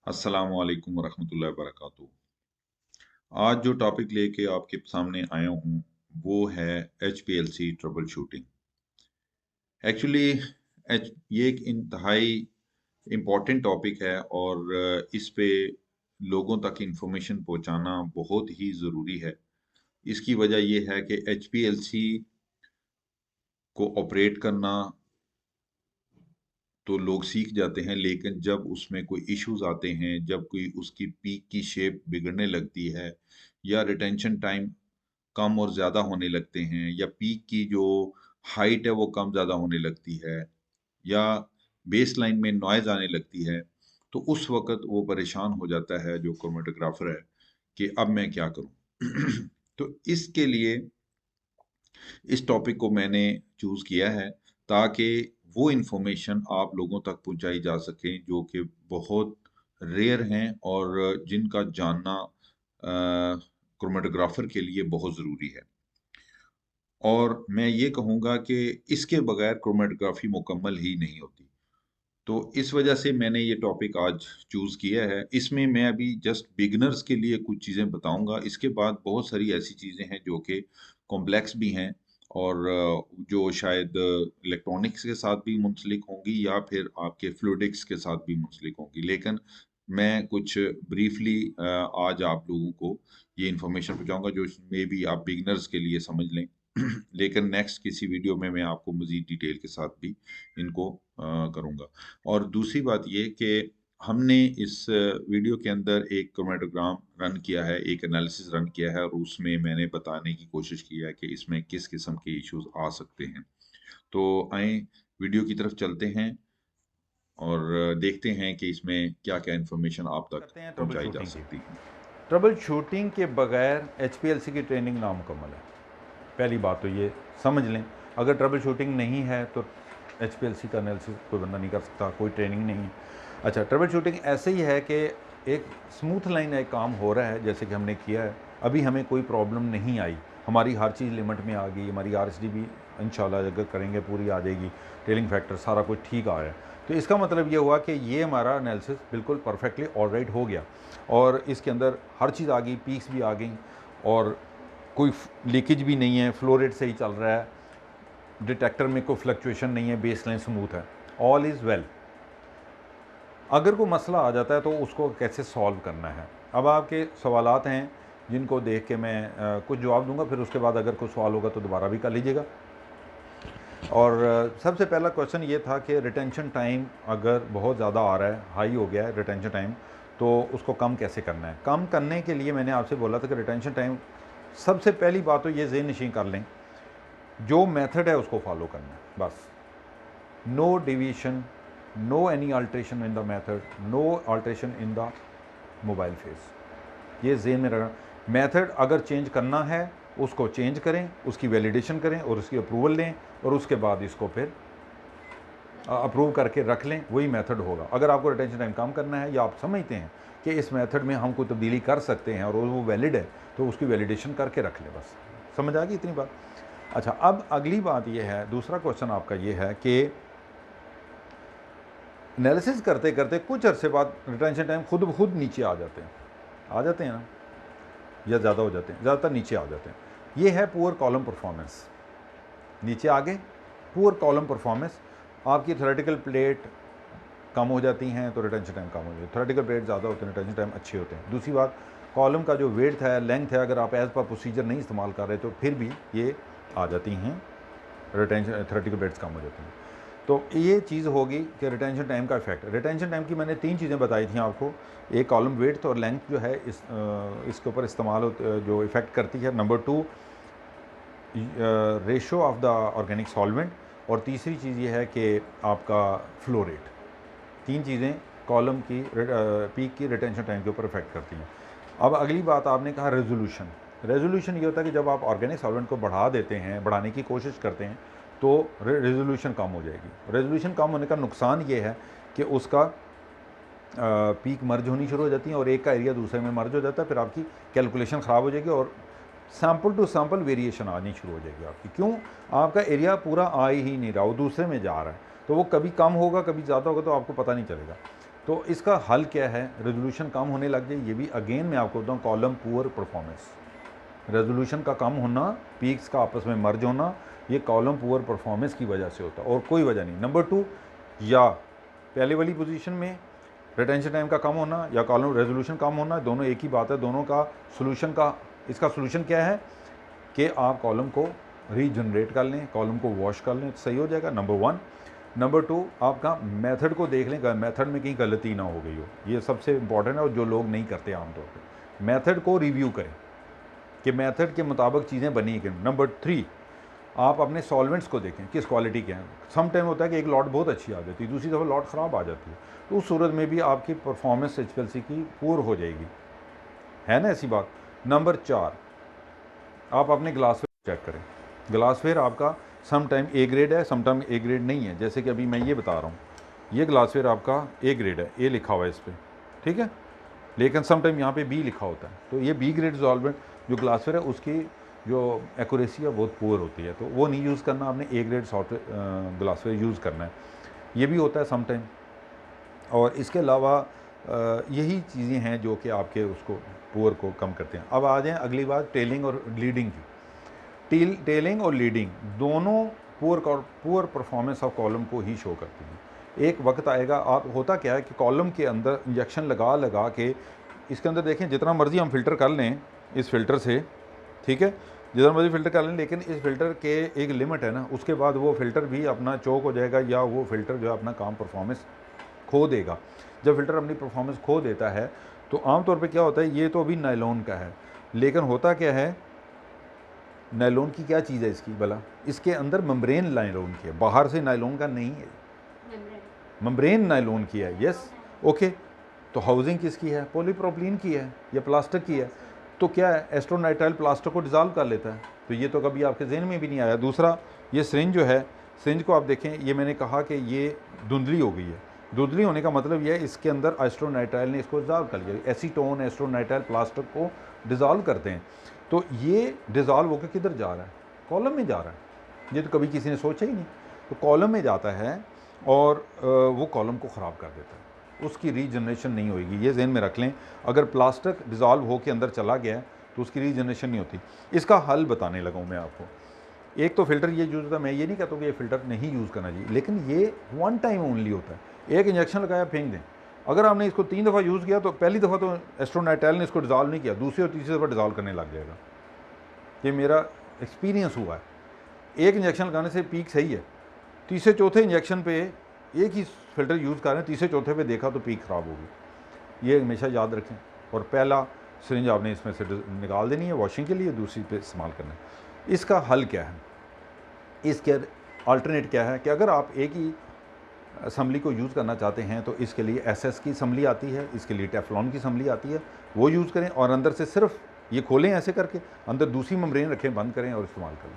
अस्सलाम वालेकुम वरहमतुल्लाहि वबरकातुहू। आज जो टॉपिक लेके आपके सामने आया हूँ वो है HPLC ट्रबल शूटिंग। एक्चुअली ये एक इंतहाई इम्पोर्टेंट टॉपिक है और इस पे लोगों तक इंफॉर्मेशन पहुंचाना बहुत ही ज़रूरी है। इसकी वजह ये है कि HPLC को ऑपरेट करना तो लोग सीख जाते हैं, लेकिन जब उसमें कोई इश्यूज आते हैं, जब कोई उसकी पीक की शेप बिगड़ने लगती है या रिटेंशन टाइम कम और ज़्यादा होने लगते हैं या पीक की जो हाइट है वो कम ज़्यादा होने लगती है या बेस लाइन में नॉइज़ आने लगती है, तो उस वक़्त वो परेशान हो जाता है जो क्रोमेटोग्राफ़र है कि अब मैं क्या करूँ? तो इसके लिए इस टॉपिक को मैंने चूज़ किया है ताकि वो इन्फॉर्मेशन आप लोगों तक पहुंचाई जा सके जो कि बहुत रेयर हैं और जिनका जानना क्रोमेटोग्राफर के लिए बहुत ज़रूरी है। और मैं ये कहूँगा कि इसके बगैर क्रोमेटोग्राफी मुकम्मल ही नहीं होती। तो इस वजह से मैंने ये टॉपिक आज चूज़ किया है। इसमें मैं अभी जस्ट बिगिनर्स के लिए कुछ चीज़ें बताऊँगा। इसके बाद बहुत सारी ऐसी चीज़ें हैं जो कि कॉम्प्लेक्स भी हैं और जो शायद इलेक्ट्रॉनिक्स के साथ भी मुंसलिक होंगी या फिर आपके फ्लूइडिक्स के साथ भी मुंसलिक होंगी। लेकिन मैं कुछ ब्रीफली आज आप लोगों को ये इन्फॉर्मेशन पहुँचाऊँगा जो मेबी आप बिगिनर्स के लिए समझ लें। लेकिन नेक्स्ट किसी वीडियो में मैं आपको मज़ीद डिटेल के साथ भी इनको करूँगा। और दूसरी बात ये कि हमने इस वीडियो के अंदर एक क्रोमेटोग्राम रन किया है, एक एनालिसिस रन किया है और उसमें मैंने बताने की कोशिश की है कि इसमें किस किस्म के इश्यूज आ सकते हैं। तो आए वीडियो की तरफ चलते हैं और देखते हैं कि इसमें क्या-क्या इन्फॉर्मेशन आप तक करते हैं ट्रबल पहुंचाई जा शूटिंग की। सकती है। ट्रबल शूटिंग के बगैर एचपीएलसी की ट्रेनिंग नामुकम्मल है। पहली बात तो ये समझ लें, अगर ट्रबल शूटिंग नहीं है तो एचपीएलसी का एनालिसिस कोई बंदा नहीं कर सकता, कोई ट्रेनिंग नहीं है। अच्छा, ट्रबल शूटिंग ऐसे ही है कि एक स्मूथ लाइन एक काम हो रहा है जैसे कि हमने किया है, अभी हमें कोई प्रॉब्लम नहीं आई, हमारी हर चीज़ लिमिट में आ गई, हमारी आरएसडी भी इंशाल्लाह अगर करेंगे पूरी आ जाएगी, टेलिंग फैक्टर सारा कुछ ठीक आ रहा है। तो इसका मतलब ये हुआ कि ये हमारा एनालिसिस बिल्कुल परफेक्टली ऑलराइट हो गया और इसके अंदर हर चीज़ आ गई, पीक्स भी आ गई और कोई लीकेज भी नहीं है, फ्लो रेट सही चल रहा है, डिटेक्टर में कोई फ्लक्चुएशन नहीं है, बेस लाइन स्मूथ है, ऑल इज़ वेल। अगर कोई मसला आ जाता है तो उसको कैसे सॉल्व करना है। अब आपके सवालात हैं जिनको देख के मैं कुछ जवाब दूंगा, फिर उसके बाद अगर कोई सवाल होगा तो दोबारा भी कर लीजिएगा। और सबसे पहला क्वेश्चन ये था कि रिटेंशन टाइम अगर बहुत ज़्यादा आ रहा है, हाई हो गया है रिटेंशन टाइम, तो उसको कम कैसे करना है। कम करने के लिए मैंने आपसे बोला था कि रिटेंशन टाइम, सबसे पहली बात तो ये ज़हन नशीं कर लें, जो मेथड है उसको फॉलो करना है बस। No division, no any alteration in the method, no alteration in the mobile face, ये ज़हन में रखना। मेथड अगर चेंज करना है उसको चेंज करें, उसकी वैलिडेशन करें और उसकी अप्रूवल लें और उसके बाद इसको फिर अप्रूव करके रख लें, वही मेथड होगा। अगर आपको रिटेंशन टाइम कम करना है या आप समझते हैं कि इस मेथड में हम कोई तब्दीली कर सकते हैं और वो वैलिड है, तो उसकी वैलिडेशन करके रख लें बस। समझ आ गई इतनी बात। अच्छा, अब अगली बात यह है, दूसरा क्वेश्चन आपका ये है कि एनालिसिस करते करते कुछ अरसे बाद रिटेंशन टाइम खुद ब खुद नीचे आ जाते हैं ना, या ज़्यादा हो जाते हैं, ज़्यादातर नीचे आ जाते हैं। ये है पुअर कॉलम परफॉर्मेंस, नीचे आगे पुअर कॉलम परफॉर्मेंस। आपकी थ्योरेटिकल प्लेट कम हो जाती हैं तो रिटेंशन टाइम कम हो जाती है, थ्योरेटिकल प्लेट ज़्यादा होते हैं, रिटेंशन टाइम अच्छे होते हैं। दूसरी बात, कॉलम का जो वेट है, लेंथ है, अगर आप एज पर प्रोसीजर नहीं इस्तेमाल कर रहे तो फिर भी ये आ जाती हैं, रिटेंशन थ्योरेटिकल प्लेट्स कम हो जाती हैं। तो ये चीज़ होगी कि रिटेंशन टाइम का इफेक्ट। रिटेंशन टाइम की मैंने 3 चीज़ें बताई थी आपको, एक कॉलम वेट और लेंथ जो है इसके ऊपर इस्तेमाल जो इफ़ेक्ट करती है। Number 2 ratio of the organic solvent, और तीसरी चीज़ ये है कि आपका फ्लो रेट। 3 चीज़ें कॉलम की पीक की रिटेंशन टाइम के ऊपर इफेक्ट करती हैं। अब अगली बात, आपने कहा रेजोल्यूशन। रेजोल्यूशन ये होता है कि जब आप ऑर्गेनिक सॉल्वेंट को बढ़ा देते हैं, बढ़ाने की कोशिश करते हैं, तो रेजोल्यूशन कम हो जाएगी। रेजोल्यूशन कम होने का नुकसान ये है कि उसका पीक मर्ज होनी शुरू हो जाती है और एक का एरिया दूसरे में मर्ज हो जाता है, फिर आपकी कैलकुलेशन ख़राब हो जाएगी और सैम्पल टू सैम्पल वेरिएशन आनी शुरू हो जाएगी आपकी। क्यों? आपका एरिया पूरा आ ही नहीं रहा, वो दूसरे में जा रहा है, तो वो कभी कम होगा कभी ज़्यादा होगा तो आपको पता नहीं चलेगा। तो इसका हल क्या है? रेजोल्यूशन कम होने लग जाए, ये भी अगेन मैं आपको बताऊँ कॉलम पुअर परफॉर्मेंस, रेजोल्यूशन का कम होना, पीक्स का आपस में मर्ज होना, ये कॉलम पुअर परफॉर्मेंस की वजह से होता है और कोई वजह नहीं। नंबर 2, या पहले वाली पोजीशन में रिटेंशन टाइम का कम होना या कॉलम रेजोल्यूशन कम होना, दोनों एक ही बात है। दोनों का सोल्यूशन का, इसका सोल्यूशन क्या है कि आप कॉलम को रीजनरेट कर लें, कॉलम को वॉश कर लें, सही हो जाएगा, नंबर 1। नंबर 2, आपका मेथड को देख लें, मेथड में कहीं गलती ना हो गई हो, ये सबसे इंपॉर्टेंट है और जो लोग नहीं करते आमतौर पर। मेथड को रिव्यू करें कि मेथड के मुताबिक चीज़ें बनी हैं कि। नंबर 3, आप अपने सॉल्वेंट्स को देखें किस क्वालिटी के हैं। सम टाइम होता है कि एक लॉट बहुत अच्छी आ जाती है, दूसरी दफ़ा लॉट ख़राब आ जाती है, तो उस सूरत में भी आपकी परफॉर्मेंस HPLC की पूर हो जाएगी, है ना ऐसी बात। नंबर 4, आप अपने ग्लासवेयर चेक करें। ग्लासवेयर आपका सम टाइम A ग्रेड है, सम टाइम A ग्रेड नहीं है। जैसे कि अभी मैं ये बता रहा हूँ, ये ग्लासवेयर आपका A ग्रेड है, A लिखा हुआ है इस पर, ठीक है, लेकिन सम टाइम यहाँ पे B लिखा होता है, तो ये B ग्रेड सॉल्वेंट जो ग्लासवेयर है उसकी जो एक्यूरेसी है बहुत पुअर होती है, तो वो नहीं यूज़ करना, आपने A grade software glassware use करना है। ये भी होता है सम टाइम। और इसके अलावा यही चीज़ें हैं जो कि आपके उसको पुअर को कम करते हैं। अब आ जाएँ अगली बात टेलिंग और लीडिंग की। टेलिंग और लीडिंग दोनों पुअर परफॉर्मेंस ऑफ कॉलम को ही शो करती हैं। एक वक्त आएगा, आप होता क्या है कि कॉलम के अंदर इंजेक्शन लगा लगा के, इसके अंदर देखें जितना मर्ज़ी हम फ़िल्टर कर लें इस फ़िल्टर से, ठीक है, जितना मर्ज़ी फ़िल्टर कर लें, लेकिन इस फ़िल्टर के एक लिमिट है ना, उसके बाद वो फ़िल्टर भी अपना चोक हो जाएगा या वो फ़िल्टर जो है अपना काम परफॉर्मेंस खो देगा। जब फ़िल्टर अपनी परफॉर्मेंस खो देता है तो आमतौर पे क्या होता है, ये तो अभी नायलॉन का है, लेकिन होता क्या है, नायलॉन की क्या चीज़ है इसकी भला, इसके अंदर मेम्ब्रेन नायलॉन की है, बाहर से नायलॉन का नहीं है, मेम्ब्रेन नायलॉन की है। यस, ओके, तो हाउसिंग किसकी है? पॉलीप्रोपिलीन की है या प्लास्टिक की है। तो क्या है, एस्ट्रोनाइट्राइल प्लास्टिक को डिज़ोल्व कर लेता है, तो ये तो कभी आपके जहन में भी नहीं आया। दूसरा, ये सिरिंज जो है, सिरिंज को आप देखें, ये मैंने कहा कि ये धुंधली हो गई है। धुंधली होने का मतलब ये है इसके अंदर एस्ट्रोनाइट्राइल ने इसको डिज़ोल्व कर लिया। एसीटोन एस्ट्रोनाइट्राइल प्लास्टिक को डिज़ोल्व करते हैं, तो ये डिज़ोल्व होकर किधर जा रहा है? कॉलम में जा रहा है। ये तो कभी किसी ने सोचा ही नहीं, तो कॉलम में जाता है और वो कॉलम को ख़राब कर देता है, उसकी रीजनरेशन नहीं होगी। ये जहन में रख लें, अगर प्लास्टिक डिज़ोल्व हो के अंदर चला गया तो उसकी रीजनरेशन नहीं होती। इसका हल बताने लगा हूँ मैं आपको। एक तो फ़िल्टर ये यूज़ होता है, मैं ये नहीं कहता हूँ कि ये फ़िल्टर नहीं यूज़ करना चाहिए, लेकिन ये वन टाइम ओनली होता है। एक इंजेक्शन लगाया, फेंक दें। अगर आपने इसको 3 दफ़ा यूज़ किया तो पहली दफ़ा तो एस्ट्रोनाइट्राइल ने इसको डिज़ोल्व नहीं किया, दूसरी और तीसरी दफ़ा डिज़ोल्व करने लग जाएगा। ये मेरा एक्सपीरियंस हुआ है। एक इंजेक्शन लगाने से पीक सही है, तीसरे चौथे इंजेक्शन पे एक ही फ़िल्टर यूज़ कर रहे हैं, तीसरे चौथे पे देखा तो पीक ख़राब होगी। ये हमेशा याद रखें। और पहला सिरिंज आपने इसमें से निकाल देनी है वॉशिंग के लिए, दूसरी पे इस्तेमाल करना है। इसका हल क्या है? इसके अल्टरनेट क्या है कि अगर आप एक ही असम्बली को यूज़ करना चाहते हैं तो इसके लिए SS की असम्बली आती है, इसके लिए टेफ्लॉन की असम्बली आती है, वो यूज़ करें और अंदर से सिर्फ ये खोलें ऐसे करके, अंदर दूसरी मेम्ब्रेन रखें, बंद करें और इस्तेमाल करें।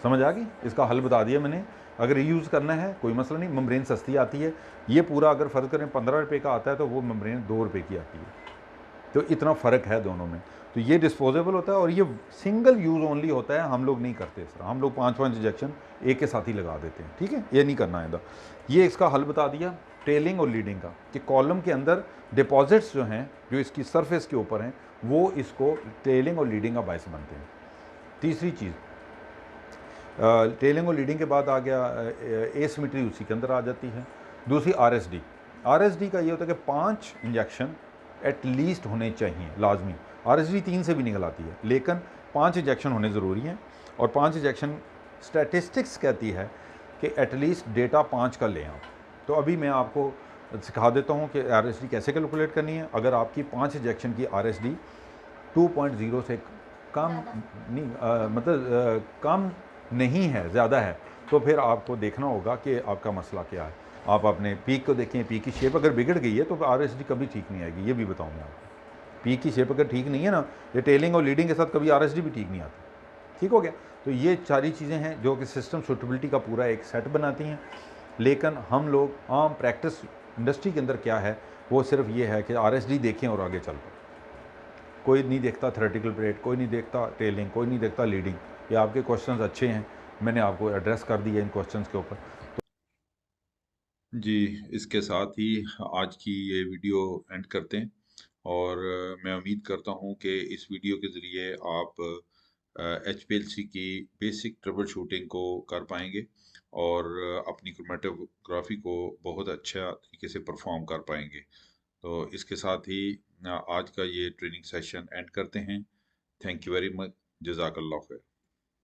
समझ आ गई? इसका हल बता दिया मैंने। अगर यूज़ करना है कोई मसला नहीं, मेम्ब्रेन सस्ती आती है। ये पूरा अगर फ़र्ज़ करें 15 रुपये का आता है तो वो मेम्ब्रेन 2 रुपये की आती है, तो इतना फ़र्क है दोनों में। तो ये डिस्पोजेबल होता है और ये सिंगल यूज़ ओनली होता है, हम लोग नहीं करते इस तरह। हम लोग 5-5 इंजेक्शन एक के साथ ही लगा देते हैं, ठीक है, ये नहीं करना है। ये इसका हल बता दिया टेलिंग और लीडिंग का, कि कॉलम के अंदर डिपॉजिट्स जो हैं, जो इसकी सरफेस के ऊपर हैं, वो इसको टेलिंग और लीडिंग का बायस बनते हैं। तीसरी चीज़, टेलिंग और लीडिंग के बाद आ गया एसिमेट्री, उसी के अंदर आ जाती है। दूसरी RSD। RSD का ये होता है कि 5 इंजेक्शन एटलीस्ट होने चाहिए, लाजमी। RSD 3 से भी निकल आती है, लेकिन 5 इंजेक्शन होने ज़रूरी हैं। और 5 इंजेक्शन स्टैटिस्टिक्स कहती है कि एटलीस्ट डेटा 5 का लें आप। तो अभी मैं आपको सिखा देता हूँ कि RSD कैसे कैलकुलेट करनी है। अगर आपकी 5 इंजेक्शन की RSD 2.0 से कम नहीं, कम नहीं है, ज़्यादा है, तो फिर आपको देखना होगा कि आपका मसला क्या है। आप अपने पीक को देखें, पीक की शेप अगर बिगड़ गई है तो RSD कभी ठीक नहीं आएगी, ये भी बताऊँ मैं आपको। पीक की शेप अगर ठीक नहीं है ना, ये टेलिंग और लीडिंग के साथ कभी RSD भी ठीक नहीं आती। ठीक हो गया? तो ये सारी चीज़ें हैं जो कि सिस्टम सूटेबिलिटी का पूरा एक सेट बनाती हैं। लेकिन हम लोग आम प्रैक्टिस इंडस्ट्री के अंदर क्या है, वो सिर्फ ये है कि RSD देखें और आगे चल पड़े। कोई नहीं देखता थ्योरेटिकल पीरियड, कोई नहीं देखता टेलिंग, कोई नहीं देखता लीडिंग। ये आपके क्वेश्चंस अच्छे हैं, मैंने आपको एड्रेस कर दिया इन क्वेश्चंस के ऊपर। जी, इसके साथ ही आज की ये वीडियो एंड करते हैं और मैं उम्मीद करता हूँ कि इस वीडियो के ज़रिए आप एचपीएलसी की बेसिक ट्रबल शूटिंग को कर पाएँगे और अपनी क्रोमैटोग्राफ़ी को बहुत अच्छा तरीके से परफ़ॉर्म कर पाएँगे। तो इसके साथ ही आज का ये ट्रेनिंग सेशन एंड करते हैं। Thank you very much. जज़ाकल्लाह खैर।